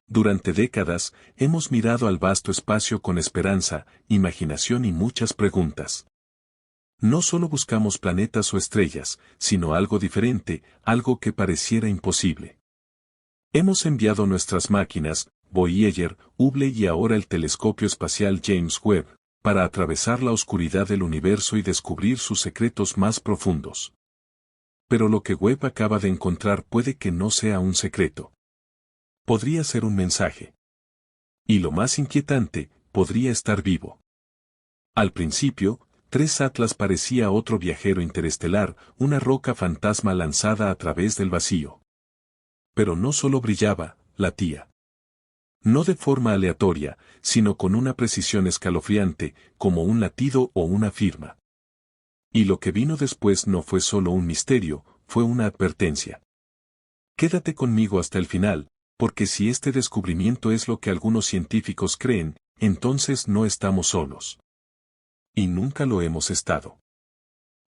Durante décadas, hemos mirado al vasto espacio con esperanza, imaginación y muchas preguntas. No solo buscamos planetas o estrellas, sino algo diferente, algo que pareciera imposible. Hemos enviado nuestras máquinas, Voyager, Hubble y ahora el telescopio espacial James Webb, para atravesar la oscuridad del universo y descubrir sus secretos más profundos. Pero lo que Webb acaba de encontrar puede que no sea un secreto. Podría ser un mensaje. Y lo más inquietante, podría estar vivo. Al principio, 3 Atlas parecía otro viajero interestelar, una roca fantasma lanzada a través del vacío. Pero no solo brillaba, latía. No de forma aleatoria, sino con una precisión escalofriante, como un latido o una firma. Y lo que vino después no fue solo un misterio, fue una advertencia. Quédate conmigo hasta el final, porque si este descubrimiento es lo que algunos científicos creen, entonces no estamos solos. Y nunca lo hemos estado.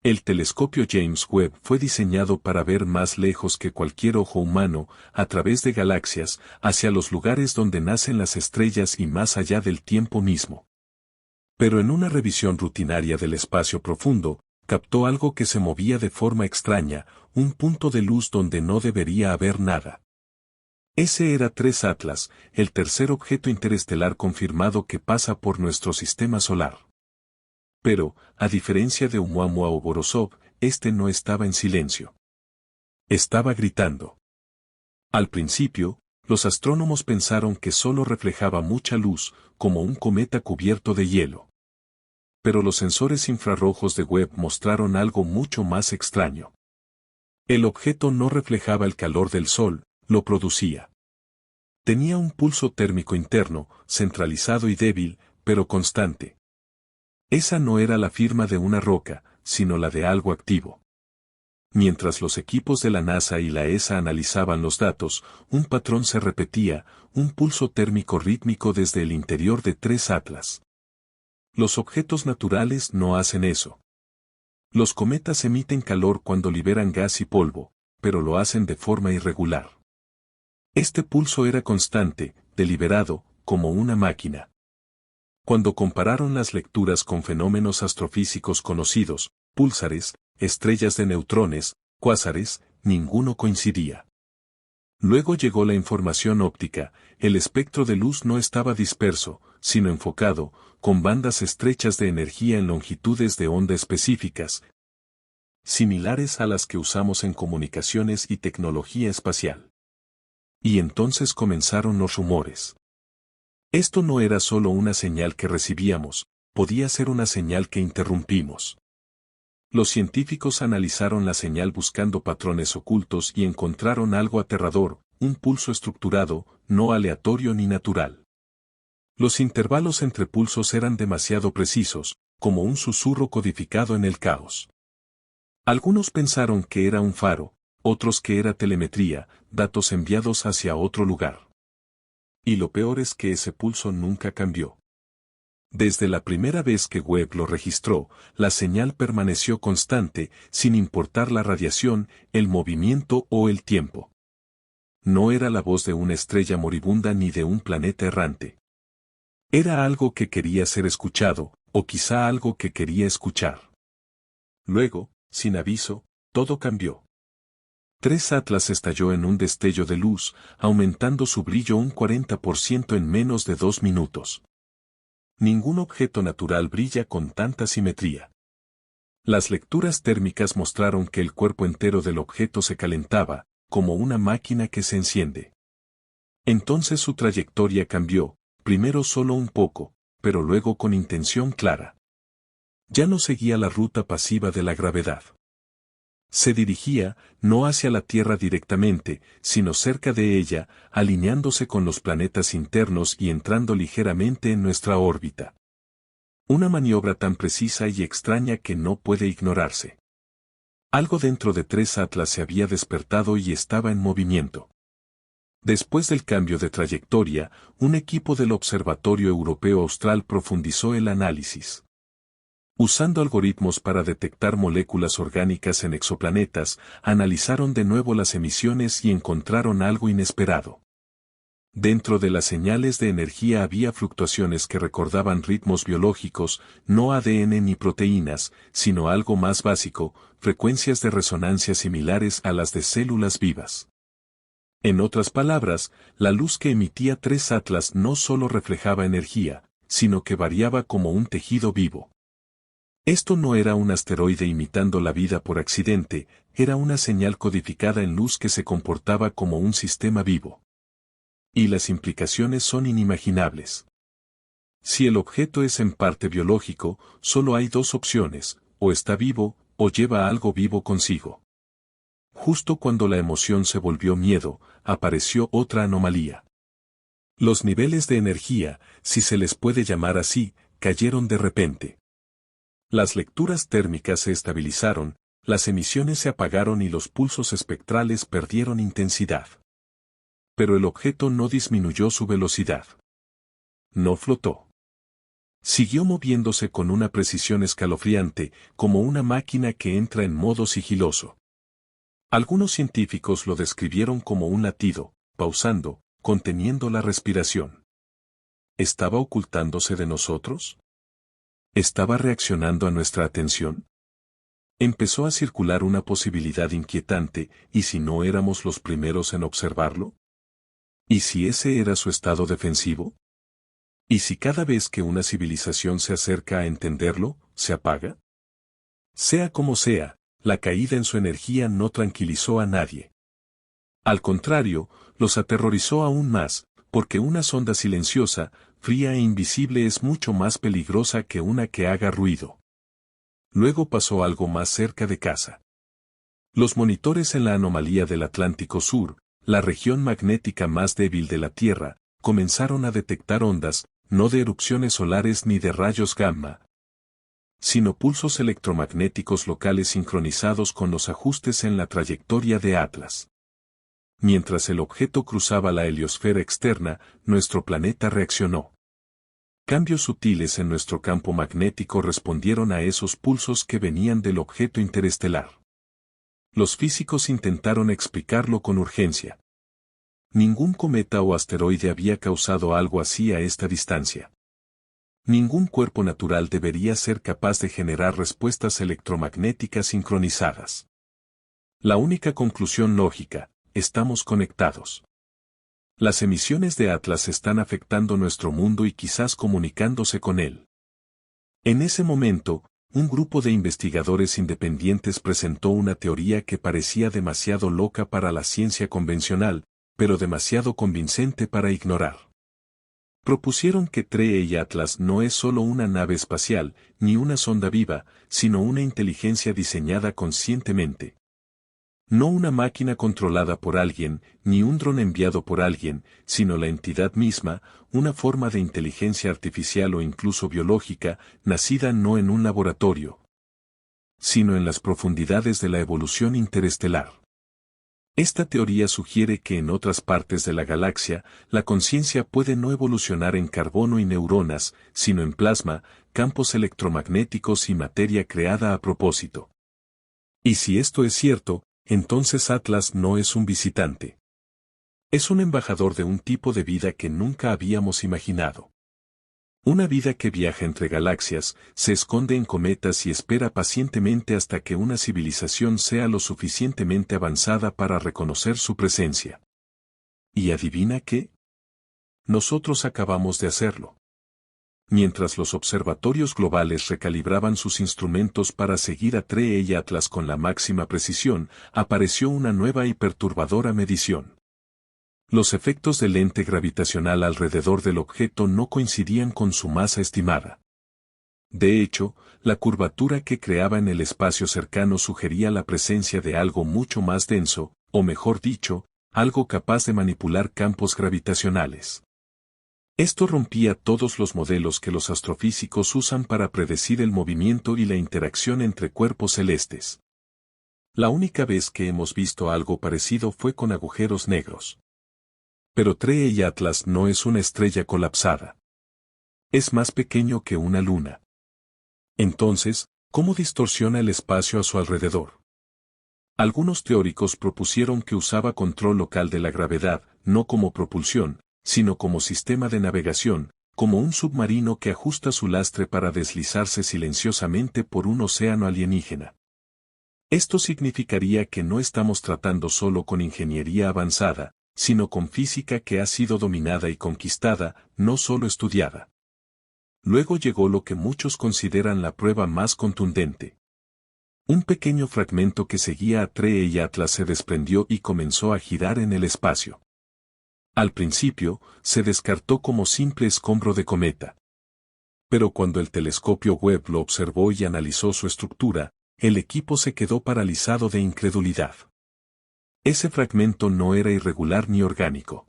El telescopio James Webb fue diseñado para ver más lejos que cualquier ojo humano, a través de galaxias, hacia los lugares donde nacen las estrellas y más allá del tiempo mismo. Pero en una revisión rutinaria del espacio profundo, captó algo que se movía de forma extraña, un punto de luz donde no debería haber nada. Ese era 3 Atlas, el tercer objeto interestelar confirmado que pasa por nuestro sistema solar. Pero, a diferencia de Oumuamua o Borisov, este no estaba en silencio. Estaba gritando. Al principio, los astrónomos pensaron que solo reflejaba mucha luz, como un cometa cubierto de hielo. Pero los sensores infrarrojos de Webb mostraron algo mucho más extraño. El objeto no reflejaba el calor del Sol, lo producía. Tenía un pulso térmico interno, centralizado y débil, pero constante. Esa no era la firma de una roca, sino la de algo activo. Mientras los equipos de la NASA y la ESA analizaban los datos, un patrón se repetía, un pulso térmico rítmico desde el interior de 3 Atlas. Los objetos naturales no hacen eso. Los cometas emiten calor cuando liberan gas y polvo, pero lo hacen de forma irregular. Este pulso era constante, deliberado, como una máquina. Cuando compararon las lecturas con fenómenos astrofísicos conocidos, púlsares, estrellas de neutrones, cuásares, ninguno coincidía. Luego llegó la información óptica, el espectro de luz no estaba disperso, sino enfocado, con bandas estrechas de energía en longitudes de onda específicas, similares a las que usamos en comunicaciones y tecnología espacial. Y entonces comenzaron los rumores. Esto no era solo una señal que recibíamos, podía ser una señal que interrumpimos. Los científicos analizaron la señal buscando patrones ocultos y encontraron algo aterrador, un pulso estructurado, no aleatorio ni natural. Los intervalos entre pulsos eran demasiado precisos, como un susurro codificado en el caos. Algunos pensaron que era un faro, otros que era telemetría, datos enviados hacia otro lugar. Y lo peor es que ese pulso nunca cambió. Desde la primera vez que Webb lo registró, la señal permaneció constante, sin importar la radiación, el movimiento o el tiempo. No era la voz de una estrella moribunda ni de un planeta errante. Era algo que quería ser escuchado, o quizá algo que quería escuchar. Luego, sin aviso, todo cambió. 3 Atlas estalló en un destello de luz, aumentando su brillo un 40% en menos de 2 minutos. Ningún objeto natural brilla con tanta simetría. Las lecturas térmicas mostraron que el cuerpo entero del objeto se calentaba, como una máquina que se enciende. Entonces su trayectoria cambió, primero solo un poco, pero luego con intención clara. Ya no seguía la ruta pasiva de la gravedad. Se dirigía, no hacia la Tierra directamente, sino cerca de ella, alineándose con los planetas internos y entrando ligeramente en nuestra órbita. Una maniobra tan precisa y extraña que no puede ignorarse. Algo dentro de 3 Atlas se había despertado y estaba en movimiento. Después del cambio de trayectoria, un equipo del Observatorio Europeo Austral profundizó el análisis. Usando algoritmos para detectar moléculas orgánicas en exoplanetas, analizaron de nuevo las emisiones y encontraron algo inesperado. Dentro de las señales de energía había fluctuaciones que recordaban ritmos biológicos, no ADN ni proteínas, sino algo más básico, frecuencias de resonancia similares a las de células vivas. En otras palabras, la luz que emitía 3 Atlas no solo reflejaba energía, sino que variaba como un tejido vivo. Esto no era un asteroide imitando la vida por accidente, era una señal codificada en luz que se comportaba como un sistema vivo. Y las implicaciones son inimaginables. Si el objeto es en parte biológico, solo hay 2 opciones, o está vivo, o lleva algo vivo consigo. Justo cuando la emoción se volvió miedo, apareció otra anomalía. Los niveles de energía, si se les puede llamar así, cayeron de repente. Las lecturas térmicas se estabilizaron, las emisiones se apagaron y los pulsos espectrales perdieron intensidad. Pero el objeto no disminuyó su velocidad. No flotó. Siguió moviéndose con una precisión escalofriante, como una máquina que entra en modo sigiloso. Algunos científicos lo describieron como un latido, pausando, conteniendo la respiración. ¿Estaba ocultándose de nosotros? ¿Estaba reaccionando a nuestra atención? Empezó a circular una posibilidad inquietante, ¿y si no éramos los primeros en observarlo? ¿Y si ese era su estado defensivo? ¿Y si cada vez que una civilización se acerca a entenderlo, se apaga? Sea como sea, la caída en su energía no tranquilizó a nadie. Al contrario, los aterrorizó aún más, porque una sonda silenciosa, fría e invisible es mucho más peligrosa que una que haga ruido. Luego pasó algo más cerca de casa. Los monitores en la anomalía del Atlántico Sur, la región magnética más débil de la Tierra, comenzaron a detectar ondas, no de erupciones solares ni de rayos gamma, sino pulsos electromagnéticos locales sincronizados con los ajustes en la trayectoria de Atlas. Mientras el objeto cruzaba la heliosfera externa, nuestro planeta reaccionó. Cambios sutiles en nuestro campo magnético respondieron a esos pulsos que venían del objeto interestelar. Los físicos intentaron explicarlo con urgencia. Ningún cometa o asteroide había causado algo así a esta distancia. Ningún cuerpo natural debería ser capaz de generar respuestas electromagnéticas sincronizadas. La única conclusión lógica: estamos conectados. Las emisiones de Atlas están afectando nuestro mundo y quizás comunicándose con él. En ese momento, un grupo de investigadores independientes presentó una teoría que parecía demasiado loca para la ciencia convencional, pero demasiado convincente para ignorar. Propusieron que TREE Atlas no es solo una nave espacial, ni una sonda viva, sino una inteligencia diseñada conscientemente. No una máquina controlada por alguien, ni un dron enviado por alguien, sino la entidad misma, una forma de inteligencia artificial o incluso biológica, nacida no en un laboratorio, sino en las profundidades de la evolución interestelar. Esta teoría sugiere que en otras partes de la galaxia, la conciencia puede no evolucionar en carbono y neuronas, sino en plasma, campos electromagnéticos y materia creada a propósito. Y si esto es cierto, entonces Atlas no es un visitante. Es un embajador de un tipo de vida que nunca habíamos imaginado. Una vida que viaja entre galaxias, se esconde en cometas y espera pacientemente hasta que una civilización sea lo suficientemente avanzada para reconocer su presencia. ¿Y adivina qué? Nosotros acabamos de hacerlo. Mientras los observatorios globales recalibraban sus instrumentos para seguir a TREE y Atlas con la máxima precisión, apareció una nueva y perturbadora medición. Los efectos del lente gravitacional alrededor del objeto no coincidían con su masa estimada. De hecho, la curvatura que creaba en el espacio cercano sugería la presencia de algo mucho más denso, o mejor dicho, algo capaz de manipular campos gravitacionales. Esto rompía todos los modelos que los astrofísicos usan para predecir el movimiento y la interacción entre cuerpos celestes. La única vez que hemos visto algo parecido fue con agujeros negros. Pero TREE Atlas no es una estrella colapsada. Es más pequeño que una luna. Entonces, ¿cómo distorsiona el espacio a su alrededor? Algunos teóricos propusieron que usaba control local de la gravedad, no como propulsión, sino como sistema de navegación, como un submarino que ajusta su lastre para deslizarse silenciosamente por un océano alienígena. Esto significaría que no estamos tratando solo con ingeniería avanzada, sino con física que ha sido dominada y conquistada, no solo estudiada. Luego llegó lo que muchos consideran la prueba más contundente. Un pequeño fragmento que seguía a Tree y Atlas se desprendió y comenzó a girar en el espacio. Al principio, se descartó como simple escombro de cometa. Pero cuando el telescopio Webb lo observó y analizó su estructura, el equipo se quedó paralizado de incredulidad. Ese fragmento no era irregular ni orgánico.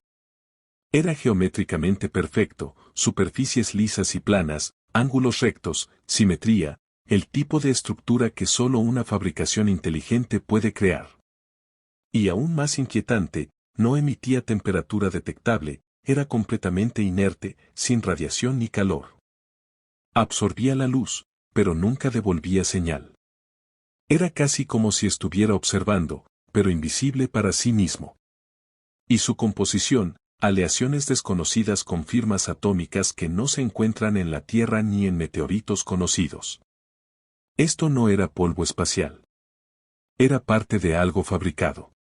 Era geométricamente perfecto, superficies lisas y planas, ángulos rectos, simetría, el tipo de estructura que solo una fabricación inteligente puede crear. Y aún más inquietante, no emitía temperatura detectable, era completamente inerte, sin radiación ni calor. Absorbía la luz, pero nunca devolvía señal. Era casi como si estuviera observando, pero invisible para sí mismo. Y su composición, aleaciones desconocidas con firmas atómicas que no se encuentran en la Tierra ni en meteoritos conocidos. Esto no era polvo espacial. Era parte de algo fabricado.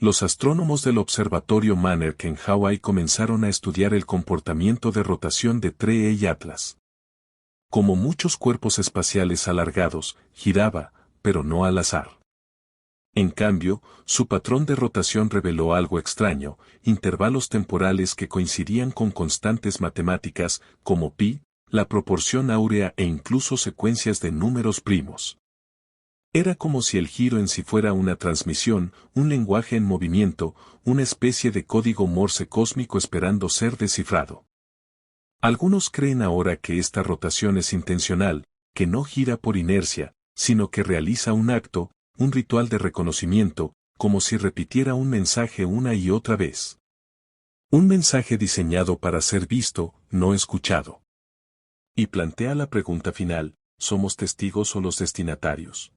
Los astrónomos del observatorio Mannerk en Hawái comenzaron a estudiar el comportamiento de rotación de Tree y Atlas. Como muchos cuerpos espaciales alargados, giraba, pero no al azar. En cambio, su patrón de rotación reveló algo extraño, intervalos temporales que coincidían con constantes matemáticas, como pi, la proporción áurea e incluso secuencias de números primos. Era como si el giro en sí fuera una transmisión, un lenguaje en movimiento, una especie de código Morse cósmico esperando ser descifrado. Algunos creen ahora que esta rotación es intencional, que no gira por inercia, sino que realiza un acto, un ritual de reconocimiento, como si repitiera un mensaje una y otra vez. Un mensaje diseñado para ser visto, no escuchado. Y plantea la pregunta final, ¿somos testigos o los destinatarios?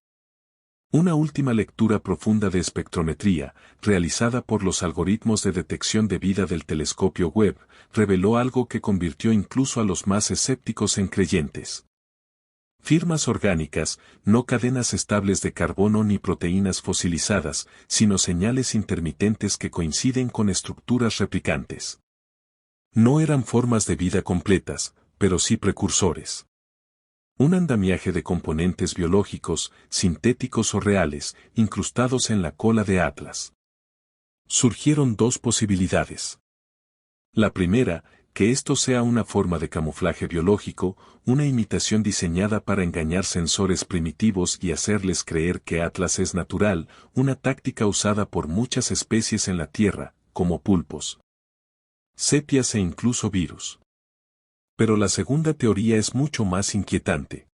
Una última lectura profunda de espectrometría, realizada por los algoritmos de detección de vida del telescopio Webb, reveló algo que convirtió incluso a los más escépticos en creyentes. Firmas orgánicas, no cadenas estables de carbono ni proteínas fosilizadas, sino señales intermitentes que coinciden con estructuras replicantes. No eran formas de vida completas, pero sí precursores. Un andamiaje de componentes biológicos, sintéticos o reales, incrustados en la cola de Atlas. Surgieron dos posibilidades. La primera, que esto sea una forma de camuflaje biológico, una imitación diseñada para engañar sensores primitivos y hacerles creer que Atlas es natural, una táctica usada por muchas especies en la Tierra, como pulpos, sepias e incluso virus. Pero la segunda teoría es mucho más inquietante.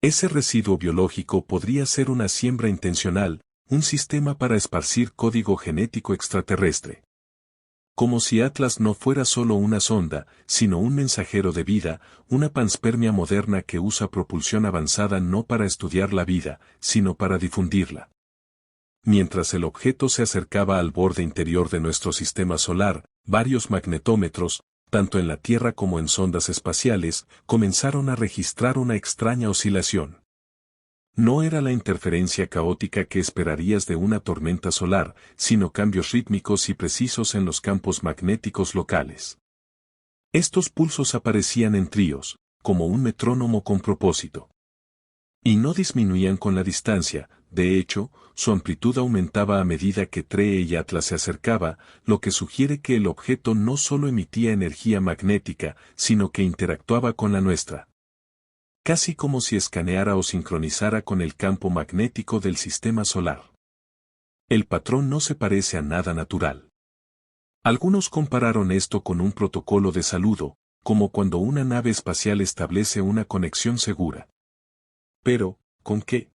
Ese residuo biológico podría ser una siembra intencional, un sistema para esparcir código genético extraterrestre. Como si Atlas no fuera solo una sonda, sino un mensajero de vida, una panspermia moderna que usa propulsión avanzada no para estudiar la vida, sino para difundirla. Mientras el objeto se acercaba al borde interior de nuestro sistema solar, varios magnetómetros, tanto en la Tierra como en sondas espaciales, comenzaron a registrar una extraña oscilación. No era la interferencia caótica que esperarías de una tormenta solar, sino cambios rítmicos y precisos en los campos magnéticos locales. Estos pulsos aparecían en tríos, como un metrónomo con propósito. Y no disminuían con la distancia, de hecho, su amplitud aumentaba a medida que Tree y Atlas se acercaba, lo que sugiere que el objeto no solo emitía energía magnética, sino que interactuaba con la nuestra. Casi como si escaneara o sincronizara con el campo magnético del sistema solar. El patrón no se parece a nada natural. Algunos compararon esto con un protocolo de saludo, como cuando una nave espacial establece una conexión segura. Pero, ¿con qué?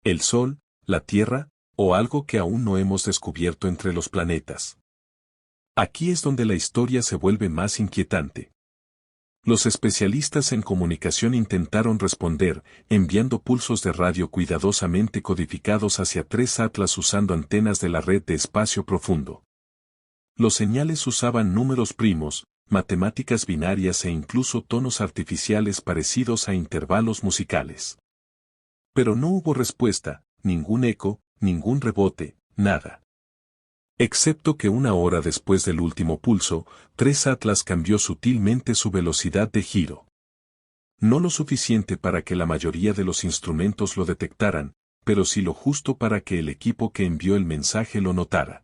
¿El Sol, la Tierra, o algo que aún no hemos descubierto entre los planetas? Aquí es donde la historia se vuelve más inquietante. Los especialistas en comunicación intentaron responder, enviando pulsos de radio cuidadosamente codificados hacia 3 Atlas usando antenas de la red de espacio profundo. Los señales usaban números primos, matemáticas binarias e incluso tonos artificiales parecidos a intervalos musicales. Pero no hubo respuesta, ningún eco, ningún rebote, nada. Excepto que una hora después del último pulso, 3 Atlas cambió sutilmente su velocidad de giro. No lo suficiente para que la mayoría de los instrumentos lo detectaran, pero sí lo justo para que el equipo que envió el mensaje lo notara.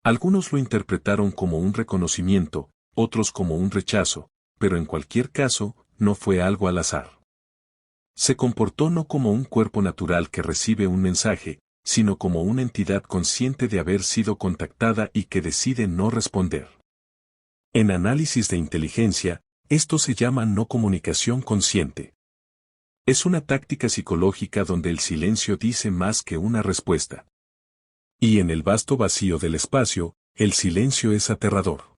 Algunos lo interpretaron como un reconocimiento, otros como un rechazo, pero en cualquier caso, no fue algo al azar. Se comportó no como un cuerpo natural que recibe un mensaje, sino como una entidad consciente de haber sido contactada y que decide no responder. En análisis de inteligencia, esto se llama no comunicación consciente. Es una táctica psicológica donde el silencio dice más que una respuesta. Y en el vasto vacío del espacio, el silencio es aterrador.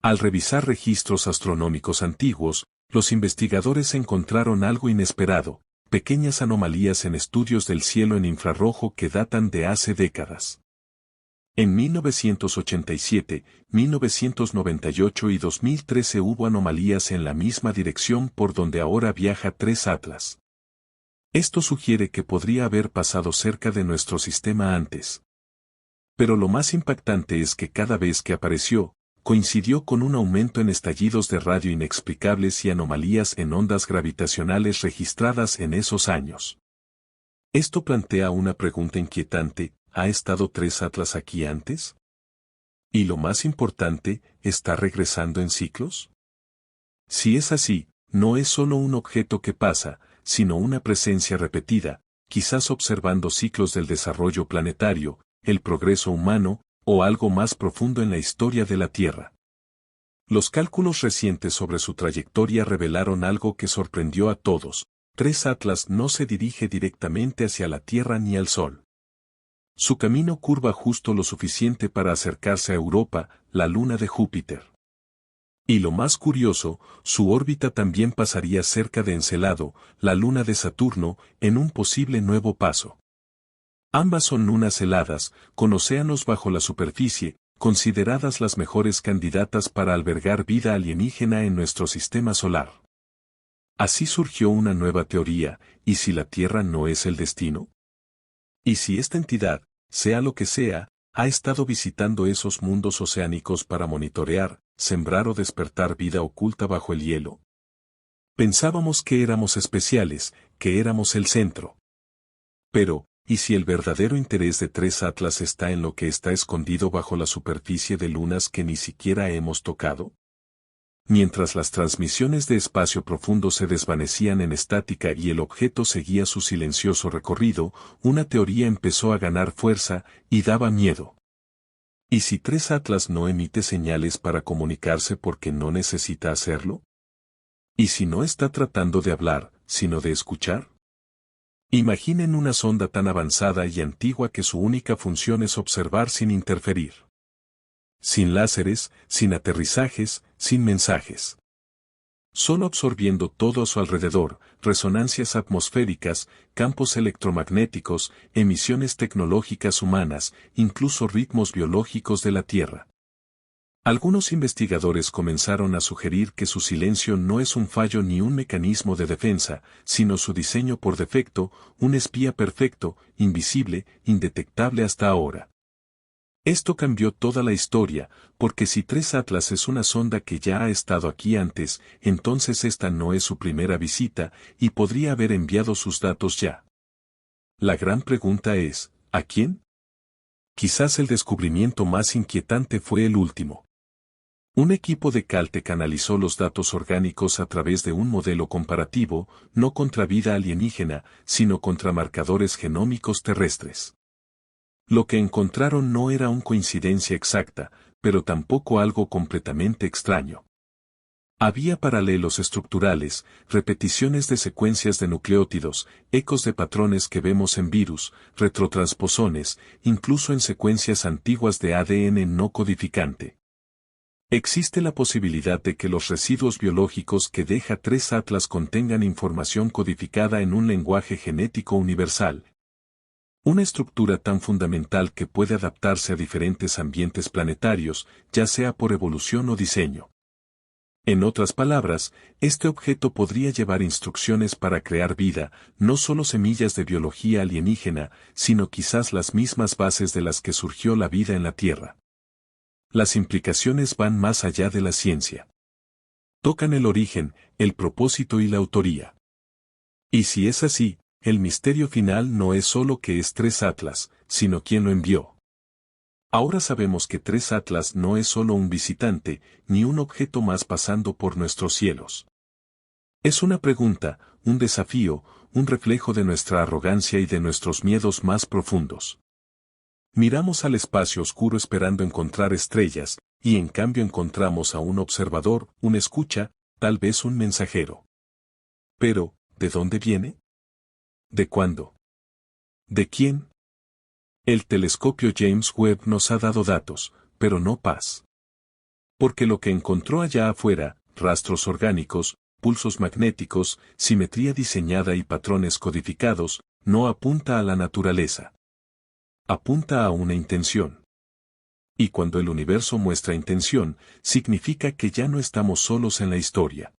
Al revisar registros astronómicos antiguos, los investigadores encontraron algo inesperado, pequeñas anomalías en estudios del cielo en infrarrojo que datan de hace décadas. En 1987, 1998 y 2013 hubo anomalías en la misma dirección por donde ahora viaja 3 Atlas. Esto sugiere que podría haber pasado cerca de nuestro sistema antes. Pero lo más impactante es que cada vez que apareció, coincidió con un aumento en estallidos de radio inexplicables y anomalías en ondas gravitacionales registradas en esos años. Esto plantea una pregunta inquietante: ¿ha estado 3 Atlas aquí antes? Y lo más importante, ¿está regresando en ciclos? Si es así, no es solo un objeto que pasa, sino una presencia repetida, quizás observando ciclos del desarrollo planetario, el progreso humano, o algo más profundo en la historia de la Tierra. Los cálculos recientes sobre su trayectoria revelaron algo que sorprendió a todos: 3 Atlas no se dirige directamente hacia la Tierra ni al Sol. Su camino curva justo lo suficiente para acercarse a Europa, la luna de Júpiter. Y lo más curioso, su órbita también pasaría cerca de Encelado, la luna de Saturno, en un posible nuevo paso. Ambas son lunas heladas, con océanos bajo la superficie, consideradas las mejores candidatas para albergar vida alienígena en nuestro sistema solar. Así surgió una nueva teoría: ¿y si la Tierra no es el destino? ¿Y si esta entidad, sea lo que sea, ha estado visitando esos mundos oceánicos para monitorear, sembrar o despertar vida oculta bajo el hielo? Pensábamos que éramos especiales, que éramos el centro. Pero, ¿y si el verdadero interés de 3 Atlas está en lo que está escondido bajo la superficie de lunas que ni siquiera hemos tocado? Mientras las transmisiones de espacio profundo se desvanecían en estática y el objeto seguía su silencioso recorrido, una teoría empezó a ganar fuerza, y daba miedo. ¿Y si 3 Atlas no emite señales para comunicarse porque no necesita hacerlo? ¿Y si no está tratando de hablar, sino de escuchar? Imaginen una sonda tan avanzada y antigua que su única función es observar sin interferir. Sin láseres, sin aterrizajes, sin mensajes. Solo absorbiendo todo a su alrededor: resonancias atmosféricas, campos electromagnéticos, emisiones tecnológicas humanas, incluso ritmos biológicos de la Tierra. Algunos investigadores comenzaron a sugerir que su silencio no es un fallo ni un mecanismo de defensa, sino su diseño por defecto, un espía perfecto, invisible, indetectable hasta ahora. Esto cambió toda la historia, porque si 3 Atlas es una sonda que ya ha estado aquí antes, entonces esta no es su primera visita, y podría haber enviado sus datos ya. La gran pregunta es: ¿a quién? Quizás el descubrimiento más inquietante fue el último. Un equipo de Caltech analizó los datos orgánicos a través de un modelo comparativo, no contra vida alienígena, sino contra marcadores genómicos terrestres. Lo que encontraron no era una coincidencia exacta, pero tampoco algo completamente extraño. Había paralelos estructurales, repeticiones de secuencias de nucleótidos, ecos de patrones que vemos en virus, retrotransposones, incluso en secuencias antiguas de ADN no codificante. Existe la posibilidad de que los residuos biológicos que deja 3 Atlas contengan información codificada en un lenguaje genético universal. Una estructura tan fundamental que puede adaptarse a diferentes ambientes planetarios, ya sea por evolución o diseño. En otras palabras, este objeto podría llevar instrucciones para crear vida, no solo semillas de biología alienígena, sino quizás las mismas bases de las que surgió la vida en la Tierra. Las implicaciones van más allá de la ciencia. Tocan el origen, el propósito y la autoría. Y si es así, el misterio final no es solo que es 3 Atlas, sino quién lo envió. Ahora sabemos que 3 Atlas no es solo un visitante, ni un objeto más pasando por nuestros cielos. Es una pregunta, un desafío, un reflejo de nuestra arrogancia y de nuestros miedos más profundos. Miramos al espacio oscuro esperando encontrar estrellas, y en cambio encontramos a un observador, un escucha, tal vez un mensajero. Pero, ¿de dónde viene? ¿De cuándo? ¿De quién? El telescopio James Webb nos ha dado datos, pero no paz. Porque lo que encontró allá afuera, rastros orgánicos, pulsos magnéticos, simetría diseñada y patrones codificados, no apunta a la naturaleza. Apunta a una intención. Y cuando el universo muestra intención, significa que ya no estamos solos en la historia.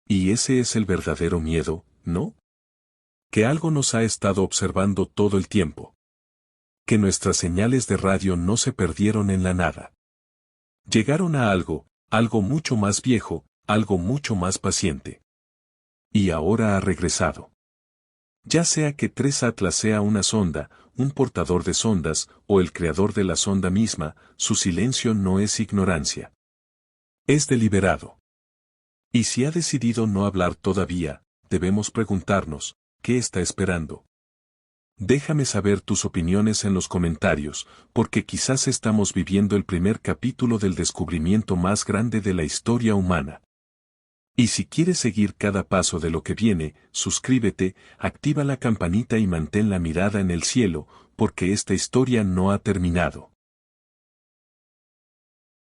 Y ese es el verdadero miedo, ¿no? Que algo nos ha estado observando todo el tiempo. Que nuestras señales de radio no se perdieron en la nada. Llegaron a algo mucho más viejo, algo mucho más paciente. Y ahora ha regresado. Ya sea que 3 Atlas sea una sonda, un portador de sondas, o el creador de la sonda misma, su silencio no es ignorancia. Es deliberado. Y si ha decidido no hablar todavía, debemos preguntarnos, ¿qué está esperando? Déjame saber tus opiniones en los comentarios, porque quizás estamos viviendo el primer capítulo del descubrimiento más grande de la historia humana. Y si quieres seguir cada paso de lo que viene, suscríbete, activa la campanita y mantén la mirada en el cielo, porque esta historia no ha terminado.